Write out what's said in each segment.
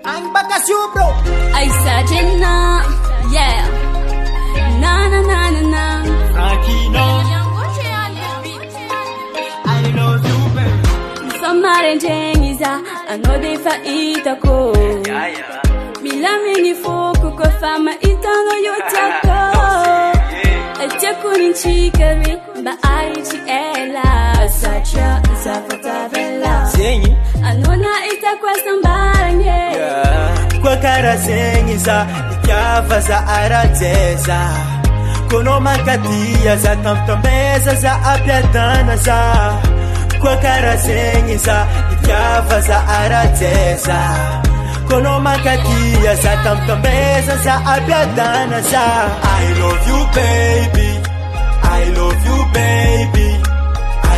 Ang bakas you bro. Ay sadya na, yeah. Na na na na na. Aquino, I love you baby. Famarenjengiza, anodefa itako. Milamini fuku kwa fama itano yotako. Echakuni chikari, ba aichi ela. Sacha zafatabela. Zengi, Anona itakwa sambaranye. kwa cara zengiza, ikyava za arateza. Kono makatia za tamtambeza za apiadana za. Kwa cara zengiza, ikyava za arateza. Kono makatia za tamtambeza za apiadana za. I love you baby, I love you baby,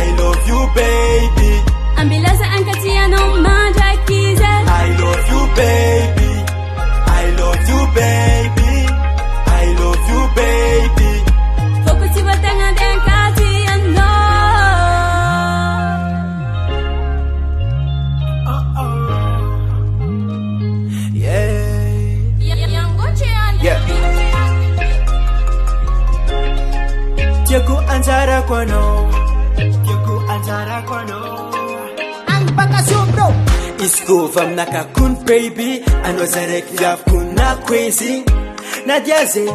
I love you baby, Ambilaza ankatia no manja kiza. I love you baby, I love you baby, I love you baby. Fokusi watanga den katia no. Yeah. Yeah. Tiaku anzara kwano, tiaku anzara kwano. Ang bakas you bro. Iskova mnaka kun baby, anozarek yaf kun na crazy. Nadiaze,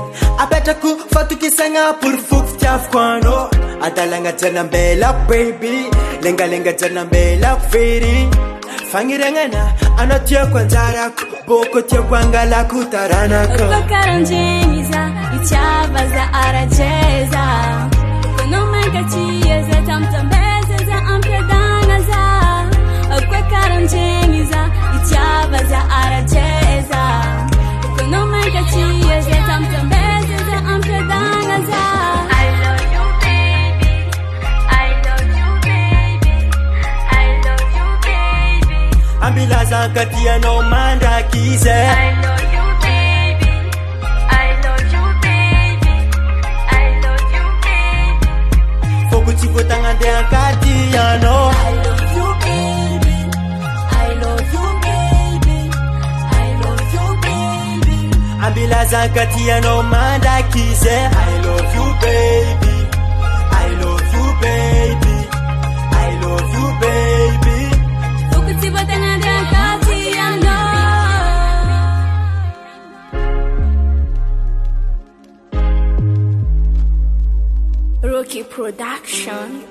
abeta ku fatu kisanga pur fuk tiaf kwano. Adalanga jana mbela baby, lenga lenga jana mbela feri. Fangirengana, anotia kwanzara ku, boko tia kwangala kutaranako. Kwakaranjengiza, ichava za aracheza. Kono mankatia za tamtambeza za ampedana za. Kwakaranjengiza, ichava za aracheza. Kono mankatia za tamtambeza za ampedana za. I love you baby, I love you baby, I love you baby. Ambilaza katia no manda kize. I love you baby, I love you baby, I love you baby. Foku chico tangande katia no. I love you baby, I love you baby, I love you baby. Ambilaza katia no manda kize. I love you baby, I love you baby, I love you baby. Fokusi watanga den katia no. Rookie Production.